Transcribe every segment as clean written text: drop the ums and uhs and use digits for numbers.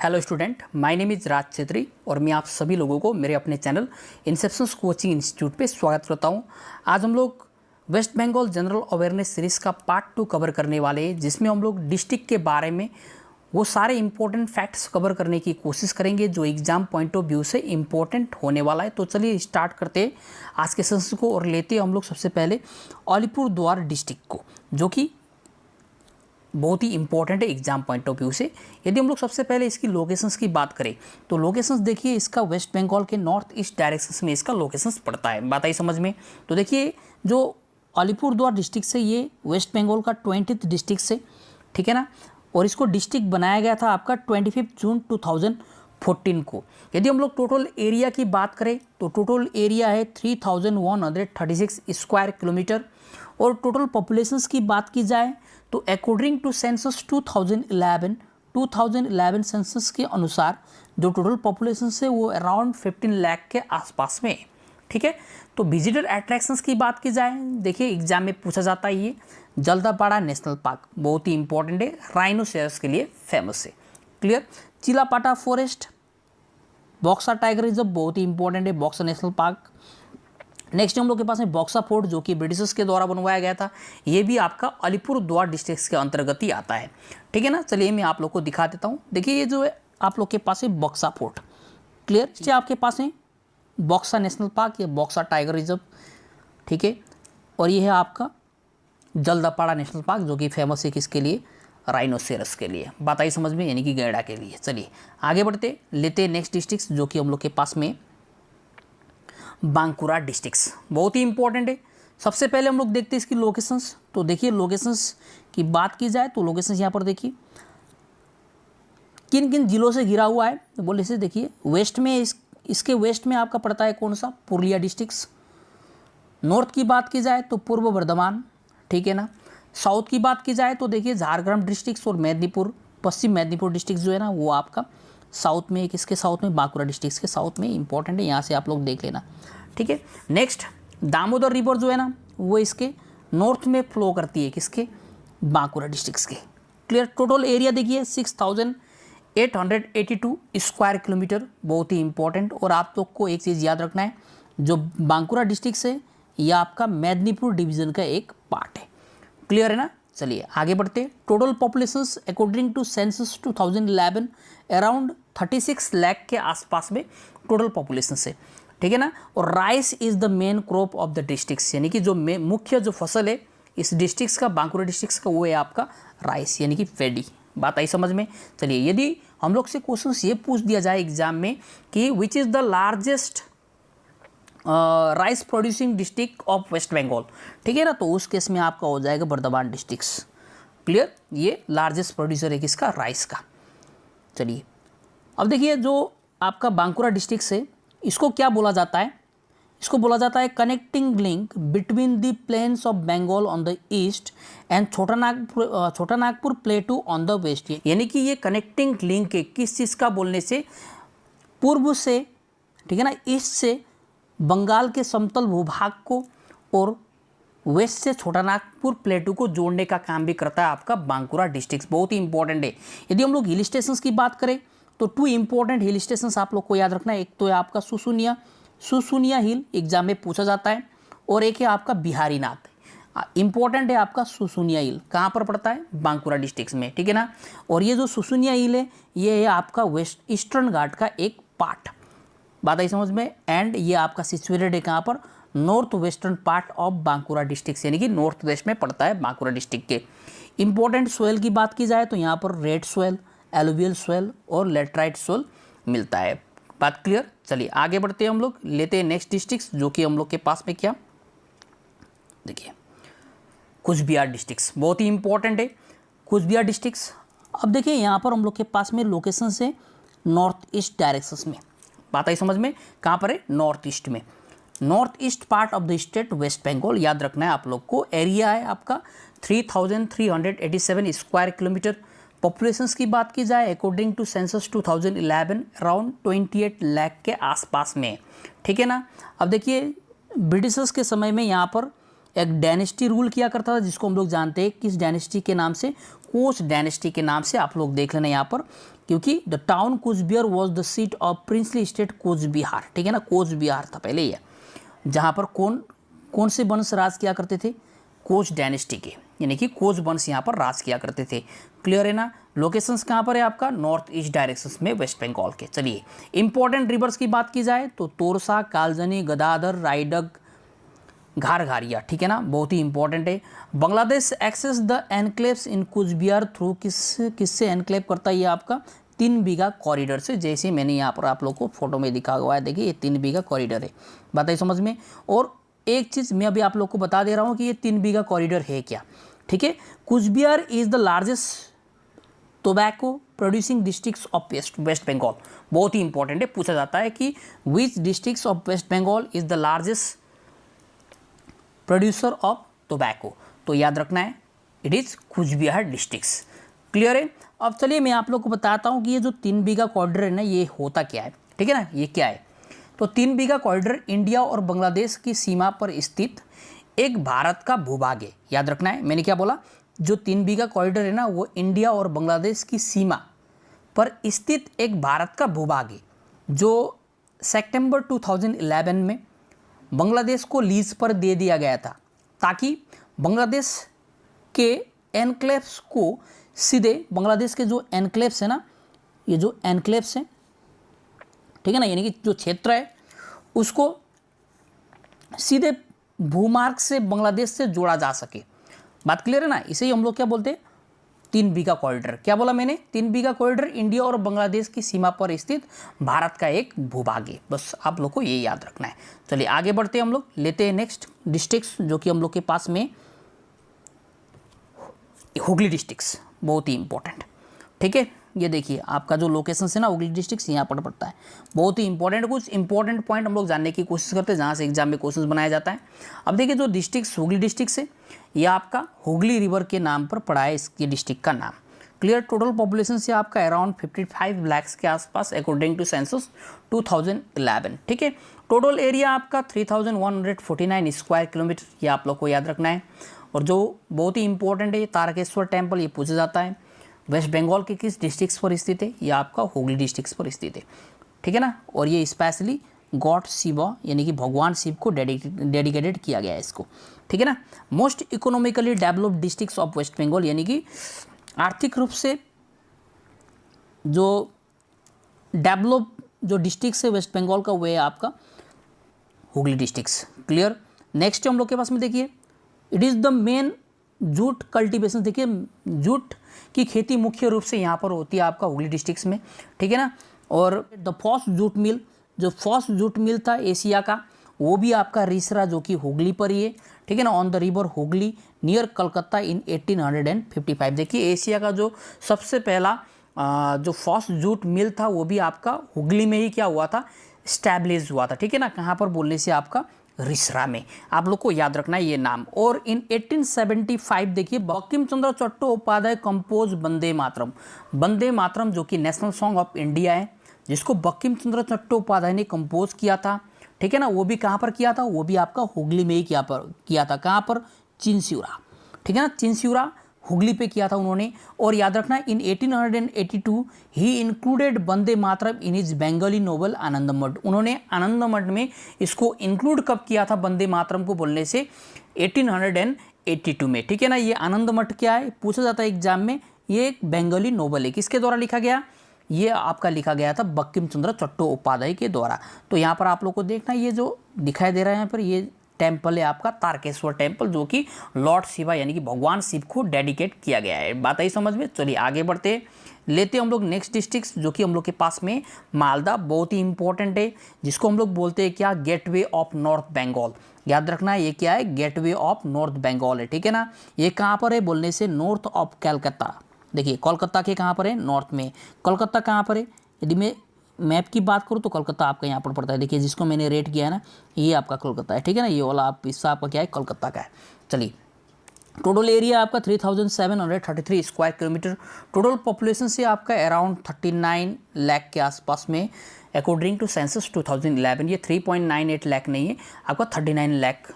Hello student, my name is Raj Chhetri और मैं आप सभी लोगों को मेरे अपने चैनल इंसेप्शंस कोचिंग इंस्टीट्यूट पे स्वागत करता हूं। आज हम लोग West Bengal general awareness series का पार्ट 2 कवर करने वाले हैं, जिसमें हम लोग डिस्ट्रिक्ट के बारे में वो सारे इंपॉर्टेंट फैक्ट्स कवर करने की कोशिश करेंगे जो एग्जाम पॉइंट ऑफ व्यू से इंपॉर्टेंट होने वाला है। तो चलिए स्टार्ट करते हैं आज के सेशन को और लेते हैं हम लोग सबसे पहले अलीपुरद्वार डिस्ट्रिक्ट को, जो कि बहुत ही इंपॉर्टेंट है एग्जाम पॉइंट ऑफ व्यू से। यदि हम लोग सबसे पहले इसकी लोकेशंस की बात करें तो लोकेशंस देखिए, इसका वेस्ट बंगाल के नॉर्थ ईस्ट डायरेक्शंस में इसका लोकेशंस पड़ता है। बात आई समझ में? तो देखिए जो अलीपुरद्वार डिस्ट्रिक्ट से ये वेस्ट बंगाल का 20th डिस्ट्रिक्ट से, ठीक है ना, और इसको डिस्ट्रिक्ट बनाया गया था आपका 25 जून 2014 को। यदि हम लोग टोटल एरिया की बात करें तो टोटल एरिया है 3136 स्क्वायर किलोमीटर, और टोटल पॉपुलेशंस की बात की जाए तो अकॉर्डिंग टू सेंसस 2011 सेंसस के अनुसार जो टोटल पॉपुलेशन है वो अराउंड 15 लाख के आसपास में है। ठीक है, तो विजिटर अट्रैक्शंस की बात की जाए, देखिए एग्जाम में पूछा जाता है ये जल्दापाड़ा नेशनल पार्क बहुत ही इंपॉर्टेंट है, राइनोसेरस के लिए फेमस है। Clear. चिलापाटा forest, Buxa tiger reserve बहुत ही इंपॉर्टेंट है, बॉक्सा नेशनल पार्क। नेक्स्ट हम लोग के पास है बॉक्सा फोर्ट, जो कि ब्रिटिशर्स के द्वारा बनवाया गया था। ये भी आपका अलीपुरद्वार डिस्ट्रिक्ट के अंतर्गत ही आता है। ठीक है ना, चलिए मैं आप लोग को दिखा देता हूँ। देखिए ये जो है आप लोग के पास है बॉक्सा फोर्ट। क्लियर। इससे आपके पास है बॉक्सा नेशनल पार्क या बॉक्सा टाइगर रिजर्व, ठीक है, और ये है आपका जल्दापाड़ा नेशनल पार्क, जो कि फेमस है किसके लिए? राइनोसेरस के लिए। बात आई समझ में, यानी कि गैंडा के लिए। चलिए आगे बढ़ते, लेते नेक्स्ट डिस्ट्रिक्ट जो कि हम लोग के पास में बांकुरा डिस्ट्रिक्ट्स बहुत ही इंपॉर्टेंट है। सबसे पहले हम लोग देखते हैं इसकी लोकेशंस। तो देखिए लोकेशंस की बात की जाए तो लोकेशंस यहाँ पर देखिए किन किन जिलों से घिरा हुआ है। तो बोले से देखिए वेस्ट में इसके वेस्ट में आपका पड़ता है कौन सा? पुरुलिया डिस्ट्रिक्ट्स। नॉर्थ की बात की जाए तो पूर्व बर्धमान, ठीक है ना। साउथ की बात की जाए तो देखिए झारग्राम डिस्ट्रिक्ट्स और मेदिनीपुर, पश्चिम मेदिनीपुर डिस्ट्रिक्ट जो है ना वो आपका साउथ में, किसके साउथ में? बांकुरा डिस्ट्रिक्ट के साउथ में, इंपॉर्टेंट है, यहाँ से आप लोग देख लेना। ठीक है। नेक्स्ट दामोदर रिवर जो है ना वो इसके नॉर्थ में फ्लो करती है, किसके? बांकुरा डिस्ट्रिक्ट के। क्लियर। टोटल एरिया देखिए 6882 स्क्वायर किलोमीटर, बहुत ही इंपॉर्टेंट। और आप लोग को एक चीज़ याद रखना है, जो बांकुरा डिस्ट्रिक्ट से यह आपका मेदिनीपुर डिवीजन का एक पार्ट है। क्लियर है ना। चलिए आगे बढ़ते। Total populations according to census 2011 around 36 lakh के आसपास में टोटल पॉपुलेशन है, ठीक है ना। और rice is the main crop of the districts, यानी कि जो मुख्य जो फसल है इस डिस्ट्रिक्ट्स का, बांकुरा डिस्ट्रिक्ट्स का, वो है आपका राइस, यानी कि पैडी। बात आई समझ में? चलिए यदि हम लोग से क्वेश्चन ये पूछ दिया जाए एग्जाम में कि which is the largest rice producing district of waste Bengal, ठीक है ना, तो उस केस में आपका हो जाएगा बर्धमान डिस्ट्रिक्ट्स। क्लियर। ये लार्जेस्ट प्रोड्यूसर है किसका? राइस का। चलिए अब देखिए जो आपका बांकुरा डिस्ट्रिक्ट है इसको क्या बोला जाता है? इसको बोला जाता है connecting link between the plains of Bengal on the east and Chota Nagpur plateau on the west, यानी कि ये कनेक्टिंग लिंक है किस चीज़ का बोलने से? पूर्व से, ठीक है ना, ईस्ट से बंगाल के समतल भूभाग को और वेस्ट से छोटा नागपुर प्लेटू को जोड़ने का काम भी करता है आपका बांकुरा डिस्ट्रिक्ट। बहुत ही इंपॉर्टेंट है। यदि हम लोग हिल स्टेशंस की बात करें तो 2 इंपॉर्टेंट हिल स्टेशंस आप लोग को याद रखना है। एक तो है आपका सुसुनिया हिल, एग्जाम में पूछा जाता है, और एक है आपका बिहारीनाथ। इंपॉर्टेंट है आपका सुसुनिया हिल, कहाँ पर पड़ता है? बांकुरा डिस्ट्रिक्ट में, ठीक है ना। और ये जो सुसुनिया हिल है ये है आपका वेस्ट ईस्टर्न घाट का एक पार्ट। बात आई समझ में? एंड ये आपका सिचुएटेड है कहाँ पर? North western part of Bankura district, यानी कि नॉर्थ वेस्ट में पड़ता है बांकुरा डिस्ट्रिक्ट के। इंपॉर्टेंट सोयल की बात की जाए तो यहाँ पर रेड सोयल, एलुवियल सोयल और लेटराइट सोयल मिलता है। बात क्लियर। चलिए आगे बढ़ते हैं, हम लोग लेते हैं नेक्स्ट डिस्ट्रिक्ट जो कि हम लोग के पास में क्या देखिए कुचबिहार डिस्ट्रिक्ट, बहुत ही इंपॉर्टेंट है कुचबिहार डिस्ट्रिक्ट। अब देखिए यहाँ पर हम लोग के पास में लोकेशन है नॉर्थ ईस्ट डायरेक्शन में। बात आई समझ में? कहाँ पर है? नॉर्थ ईस्ट में, north east part of the state West Bengal. याद रखना है आप लोग को। एरिया है आपका 3387 स्क्वायर किलोमीटर। पॉपुलेशंस की बात की जाए according to census 2011 around 28 lakh के आसपास में, ठीक है ना। अब देखिए ब्रिटिशर्स के समय में यहाँ पर एक डायनेस्टी रूल किया करता था, जिसको हम लोग जानते हैं किस डायनेस्टी के नाम से, कोच डायनेस्टी के नाम से। आप लोग देख लेना यहाँ पर, क्योंकि the town coach Bihar was the seat of princely state coach Bihar, ठीक है ना, कोच बिहार था पहले ये, जहाँ पर कौन से वंश राज किया करते थे, कोच डायनेस्टी के, यानी कि कोच वंश यहाँ पर राज किया करते थे। क्लियर है ना। लोकेशंस कहाँ पर है आपका, नॉर्थ ईस्ट डायरेक्शंस में वेस्ट बंगाल के। चलिए इंपॉर्टेंट रिवर्स की बात की जाए तो तोरसा, कालजनी, गदाधर, रायडक, घारघारिया, ठीक है ना, बहुत ही इंपॉर्टेंट है। Bangladesh accesses the enclaves in Cooch Behar through किससे एनक्लेव करता है, ये आपका 3 बीघा कॉरिडोर से, जैसे मैंने यहाँ पर आप लोग को फोटो में दिखा हुआ है, देखिए ये 3 बीघा कॉरिडोर है, बताइए समझ में। और एक चीज़ मैं अभी आप लोग को बता दे रहा हूँ कि ये 3 बीघा कॉरिडोर है क्या, ठीक है। Cooch Behar is the largest tobacco producing districts of waste Bengal, बहुत ही इंपॉर्टेंट है, पूछा जाता है कि which districts of waste Bengal is the largest producer of tobacco, तो याद रखना है it is Cooch Behar districts. Clear है। अब चलिए मैं आप लोग को बताता हूँ कि ये जो 3 बीघा कॉरिडोर है ना, ये होता क्या है, ठीक है ना, ये क्या है। तो 3 बीघा कॉरिडोर इंडिया और बांग्लादेश की सीमा पर स्थित एक भारत का भूभाग है, याद रखना है। मैंने क्या बोला, जो 3 बीघा कॉरिडोर है ना, वो इंडिया और बांग्लादेश की सीमा पर स्थित एक भारत का भूभाग है, जो सितंबर 2011 में बांग्लादेश को लीज पर दे दिया गया था, ताकि बांग्लादेश के एनक्लेव्स को सीधे, बांग्लादेश के जो एनक्लेव्स है ना, ये जो एनक्लेव्स हैं, ठीक है ना, यानी कि जो क्षेत्र है उसको सीधे भूमार्ग से बांग्लादेश से जोड़ा जा सके। बात क्लियर है ना। इसे ही हम लोग क्या बोलते हैं, 3 बीघा कॉरिडोर। क्या बोला मैंने, 3 बीघा कॉरिडोर इंडिया और बांग्लादेश की सीमा पर स्थित भारत का एक भूभाग है, बस आप लोग को ये याद रखना है। चलिए आगे बढ़ते हैं, हम लोग लेते हैं नेक्स्ट डिस्ट्रिक्ट्स, जो कि हम लोग के पास में हुगली डिस्ट्रिक्ट्स, बहुत ही इंपॉर्टेंट, ठीक है। ये देखिए आपका जो लोकेशन है ना, हुगली डिस्ट्रिक्ट यहाँ पर पड़ता है, बहुत ही इंपॉर्टेंट। कुछ इंपॉर्टेंट पॉइंट हम लोग जानने की कोशिश करते हैं, जहाँ से एग्जाम में क्वेश्चन बनाया जाता है। अब देखिए जो डिस्ट्रिक्ट हुगली डिस्ट्रिक्ट है, ये आपका हुगली रिवर के नाम पर पड़ा है इसकी डिस्ट्रिक्ट का नाम। क्लियर। टोटल पॉपुलेशन से आपका अराउंड 55 लाख के आसपास अकॉर्डिंग टू सेंसस 2011, ठीक है। टोटल एरिया आपका 3149 स्क्वायर किलोमीटर, ये आप लोग को याद रखना है। और जो बहुत ही इंपॉर्टेंट है, ये तारकेश्वर टेम्पल, ये पूछा जाता है वेस्ट बंगाल के किस डिस्ट्रिक्ट पर स्थित है, ये आपका हुगली डिस्ट्रिक्ट पर स्थित है, ठीक है ना। और ये स्पेशली गॉड शिवा, यानी कि भगवान शिव को डेडिकेटेड किया गया है इसको, ठीक है ना। Most economically developed districts of waste Bengal, यानी कि आर्थिक रूप से जो डेवलप जो डिस्ट्रिक्ट है वेस्ट बंगाल का, वो है आपका हुगली डिस्ट्रिक्ट्स। क्लियर। नेक्स्ट हम लोग के पास में देखिए, it is the main jute cultivation. देखिए जूट की खेती मुख्य रूप से यहाँ पर होती है आपका हुगली डिस्ट्रिक्ट्स में, ठीक है ना। और द फर्स्ट जूट मिल, जो फर्स्ट जूट मिल था एशिया का, वो भी आपका रिसरा, जो कि हुगली पर ही है, ठीक है ना, on the river Hooghly near Calcutta in 1855। देखिए एशिया का जो सबसे पहला जो फर्स्ट जूट मिल था, वो भी आपका हुगली में ही क्या हुआ था, स्टैब्लिश हुआ था, ठीक है ना। कहाँ पर बोलने से, आपका रिसरा में, आप लोग को याद रखना है ये नाम। और इन 1875 देखिए बंकिम चंद्र चट्टोपाध्याय कंपोज वंदे मातरम। वंदे मातरम जो कि नेशनल सॉन्ग ऑफ इंडिया है, जिसको बंकिम चंद्र चट्टोपाध्याय ने कंपोज किया था, ठीक है ना। वो भी कहाँ पर किया था, वो भी आपका हुगली में ही किया था। कहाँ पर, चिंसिउरा, ठीक है ना, चिंसिउरा हुगली पे किया था उन्होंने। और याद रखना इन 1882 ही included Vande Mataram in his Bengali novel Anandamath. उन्होंने आनंदमठ में इसको इंक्लूड कब किया था, वंदे मातरम को बोलने से, 1882 में, ठीक है ना। ये आनंदमठ क्या है, पूछा जाता है एग्जाम में, ये एक बंगाली नोवेल है, किसके द्वारा लिखा गया, ये आपका लिखा गया था बंकिम चंद्र चट्टोपाध्याय के द्वारा। तो यहाँ पर आप लोग को देखना, ये जो दिखाई दे रहा है यहाँ पर, ये टेम्पल है आपका तारकेश्वर टेम्पल, जो कि लॉर्ड शिवा यानी कि भगवान शिव को डेडिकेट किया गया है। बात आई समझ में। चलिए आगे बढ़ते, लेते हम लोग नेक्स्ट डिस्ट्रिक्ट, जो कि हम लोग के पास में मालदा, बहुत ही इंपॉर्टेंट है, जिसको हम लोग बोलते हैं क्या, गेटवे ऑफ नॉर्थ बंगाल। याद रखना है ये क्या है, गेटवे ऑफ नॉर्थ बंगाल है, ठीक है ना। ये कहाँ पर है बोलने से, नॉर्थ ऑफ कलकत्ता। देखिए कोलकाता के कहाँ पर है, नॉर्थ में। कोलकाता कहाँ पर है, यदि मैं मैप की बात करूँ तो कोलकाता आपका यहाँ पर पड़ता है। देखिए जिसको मैंने रेट किया है ना, ये आपका कोलकाता है, ठीक है ना। ये वाला आप हिस्सा आपका क्या है, कोलकाता का है। चलिए टोटल एरिया आपका 3733 स्क्वायर किलोमीटर। टोटल पॉपुलेशन से आपका अराउंड 39 लाख के आसपास में अकॉर्डिंग टू सेंसस 2011। ये 3.98 लाख नहीं है, आपका 39 लाख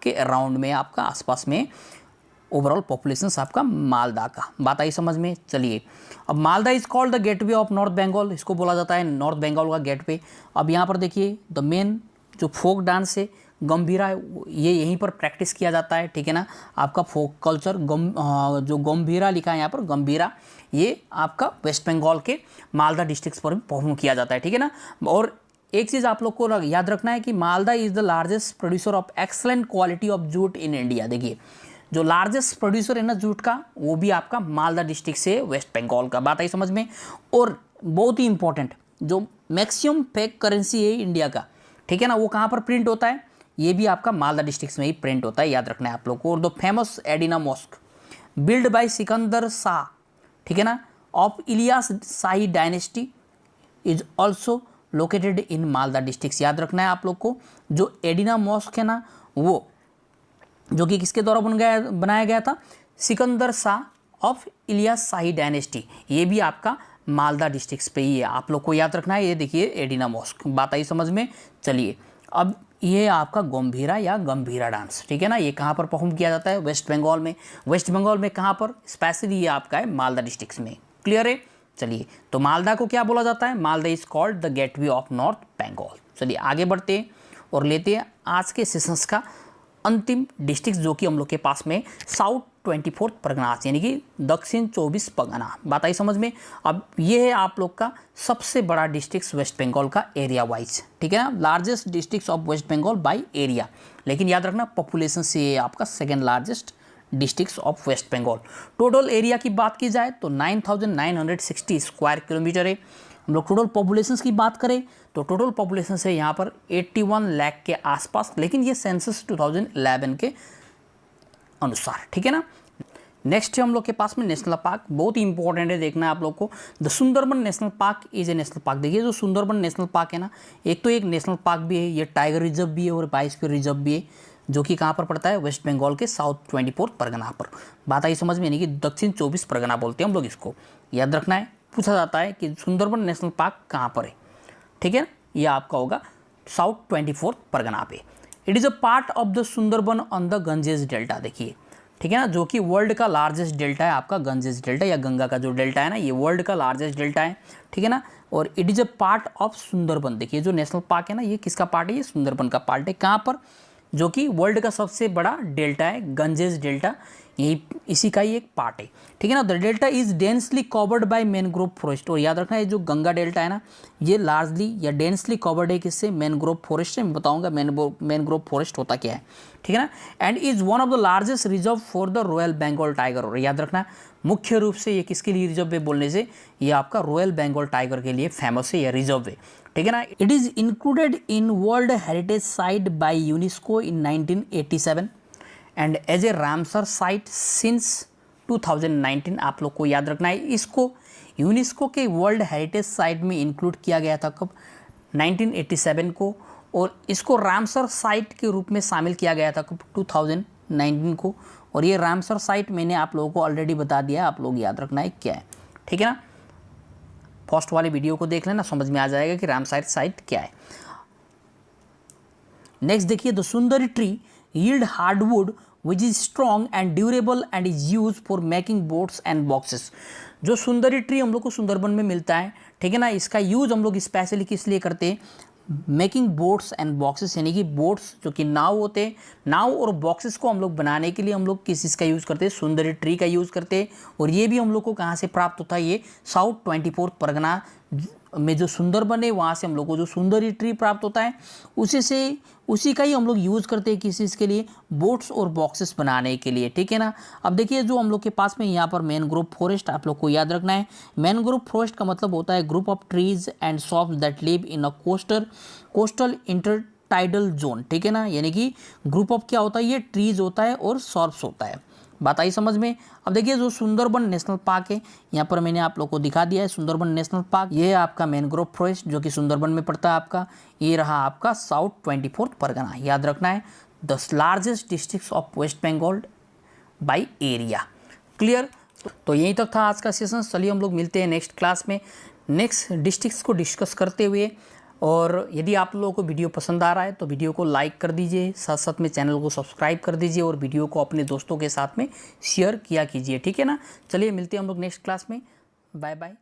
के अराउंड में, आपका आसपास में ओवरऑल पॉपुलेशन आपका मालदा का। बात आई समझ में। चलिए, अब Malda is called the gateway of North Bengal, इसको बोला जाता है नॉर्थ बंगाल का गेटवे। अब यहाँ पर देखिए द मेन जो फोक डांस है गंभीरा, ये यहीं पर प्रैक्टिस किया जाता है, ठीक है ना। आपका फोक कल्चर जो गंभीरा लिखा है यहाँ पर, गंभीरा, ये आपका वेस्ट बंगाल के मालदा डिस्ट्रिक्ट पर भी परफॉर्म किया जाता है, ठीक है ना। और एक चीज़ आप लोग को याद रखना है कि Malda is the largest producer of excellent quality of jute in India. देखिए जो लार्जेस्ट प्रोड्यूसर है ना जूट का, वो भी आपका मालदा डिस्ट्रिक्ट से वेस्ट बंगाल का। बात आई समझ में। और बहुत ही इंपॉर्टेंट, जो मैक्सिमम फेक करेंसी है इंडिया का, ठीक है ना, वो कहाँ पर प्रिंट होता है, ये भी आपका मालदा डिस्ट्रिक्ट में ही प्रिंट होता है, याद रखना है आप लोग को। और the famous Adina mosque build by Sikandar Shah, ठीक है ना, of Ilyas Shahi dynasty is also located in Malda district. याद रखना है आप लोग को। जो एडिना मॉस्क है ना, वो जो कि किसके द्वारा बनाया गया था, सिकंदर शाह ऑफ इलियास शाही डायनेस्टी, ये भी आपका मालदा डिस्ट्रिक्ट पे ही है, आप लोग को याद रखना है। ये देखिए एडिना मॉस्क। बात आई समझ में। चलिए, अब ये आपका गंभीरा या गंभीरा डांस, ठीक है ना, ये कहाँ पर परफॉर्म किया जाता है, वेस्ट बंगाल में। वेस्ट बंगाल में कहाँ पर, स्पेशली ये आपका है मालदा डिस्ट्रिक्ट में। क्लियर है। चलिए, तो मालदा को क्या बोला जाता है, Malda is called the gateway of North Bengal. चलिए आगे बढ़ते हैं और लेते हैं आज के सेशंस का अंतिम डिस्ट्रिक्ट, जो कि हम लोग के पास में साउथ 24 परगनास, यानी कि दक्षिण 24 परगना। बात आई समझ में। अब ये है आप लोग का सबसे बड़ा डिस्ट्रिक्ट वेस्ट बंगाल का एरिया वाइज, ठीक है ना, largest district of waste Bengal by area. लेकिन याद रखना पॉपुलेशन से ये आपका second largest district of waste Bengal. Total area की बात की जाए तो 9,960 स्क्वायर किलोमीटर है। हम लोग टोटल पॉपुलेशन की बात करें तो टोटल पॉपुलेशन है यहाँ पर 81 लाख के आसपास, लेकिन ये सेंसस 2011 के अनुसार, ठीक है ना। नेक्स्ट है हम लोग के पास में नेशनल पार्क, बहुत ही इंपॉर्टेंट है, देखना है आप लोग को। The Sundarban national park is a national park. देखिए जो सुंदरबन नेशनल पार्क है ना, एक तो एक नेशनल पार्क भी है, ये टाइगर रिजर्व भी है और बायोस्फीयर रिजर्व भी है, जो कि कहाँ पर पड़ता है, वेस्ट बंगाल के साउथ 24 परगना पर। बात आई समझ में, यानी कि दक्षिण 24 परगना बोलते हैं हम लोग इसको, याद रखना है। पूछा जाता है कि सुंदरबन नेशनल पार्क कहाँ पर है, ठीक है ना, यह आपका होगा साउथ 24 परगना पे। It is a part of the Sundarban on the Ganges delta. देखिए, ठीक है ना, जो कि वर्ल्ड का लार्जेस्ट डेल्टा है आपका गंजेस डेल्टा, या गंगा का जो डेल्टा है ना, ये वर्ल्ड का लार्जेस्ट डेल्टा है, ठीक है ना। और it is a part of Sundarban. देखिए जो नेशनल पार्क है ना, ये किसका पार्ट है, ये सुंदरबन का पार्ट है। कहाँ पर, जो कि वर्ल्ड का सबसे बड़ा डेल्टा है, गंजेस डेल्टा, यही इसी का ही एक पार्ट है, ठीक है ना। The delta is densely covered by mangrove forest. और याद रखना है जो गंगा डेल्टा है ना, ये लार्जली या डेंसली कवर्ड है किससे, मैनग्रोव फॉरेस्ट से। मैं बताऊंगा मैनग्रोव फॉरेस्ट होता क्या है, ठीक है ना। And is one of the largest reserve for the royal Bengal tiger. और याद रखना मुख्य रूप से ये किसके लिए रिजर्व है बोलने से, ये आपका रॉयल बंगाल टाइगर के लिए फेमस है, या रिजर्व है, ठीक है ना। It is included in world heritage site by UNESCO in 1987 and as a Ramsar site since 2019। आप लोग को याद रखना है, इसको यूनेस्को के वर्ल्ड हेरिटेज साइट में इंक्लूड किया गया था कब, 1987 को, और इसको रामसर साइट के रूप में शामिल किया गया था कब, 2019 को। और ये रामसर साइट मैंने आप लोगों को ऑलरेडी बता दिया, आप लोग याद रखना है क्या है, ठीक है ना। फर्स्ट वाले वीडियो को देख लेना, समझ में आ जाएगा कि रामसर साइट क्या है। नेक्स्ट देखिए, the Sundari tree yield hardwood which is strong and durable and is used for making boats and boxes। जो सुंदरी ट्री हम लोग को सुंदरबन में मिलता है, ठीक है ना, इसका यूज हम लोग स्पेशली किस लिए करते हैं, मेकिंग बोट्स एंड बॉक्सेस, यानी कि बोट्स जो कि नाव होते हैं, नाव और बॉक्सेस को हम लोग बनाने के लिए हम लोग किस चीज़ का यूज़ करते हैं, सुंदरी ट्री का यूज़ करते हैं। और ये भी हम लोग को कहाँ से प्राप्त होता है, ये साउथ 24 परगना में जो सुंदरबन है वहाँ से हम लोग को जो सुंदरी ट्री प्राप्त होता है, उसी का ही हम लोग यूज़ करते हैं किस चीज़ के लिए, बोट्स और बॉक्सेस बनाने के लिए, ठीक है ना। अब देखिए जो हम लोग के पास में यहाँ पर मैनग्रोव फॉरेस्ट, आप लोग को याद रखना है, मैनग्रोव फॉरेस्ट का मतलब होता है group of trees and shops that live in a coastal intertidal zone, ठीक है ना, यानी कि ग्रुप ऑफ क्या होता है, ये ट्रीज होता है और शॉप्स होता है। बात आई समझ में। अब देखिए जो सुंदरबन नेशनल पार्क है, यहाँ पर मैंने आप लोग को दिखा दिया है सुंदरबन नेशनल पार्क, ये है आपका मैनग्रोव फॉरेस्ट जो कि सुंदरबन में पड़ता है आपका, ये रहा आपका साउथ 24 परगना, याद रखना है, the largest district of waste Bengal by area. Clear. तो यहीं तक था आज का सेशन। चलिए हम लोग मिलते हैं नेक्स्ट क्लास में, नेक्स्ट डिस्ट्रिक्ट्स को डिस्कस करते हुए। और यदि आप लोगों को वीडियो पसंद आ रहा है तो वीडियो को लाइक कर दीजिए, साथ साथ में चैनल को सब्सक्राइब कर दीजिए और वीडियो को अपने दोस्तों के साथ में शेयर किया कीजिए, ठीक है ना। चलिए मिलते हैं हम लोग नेक्स्ट क्लास में, बाय बाय।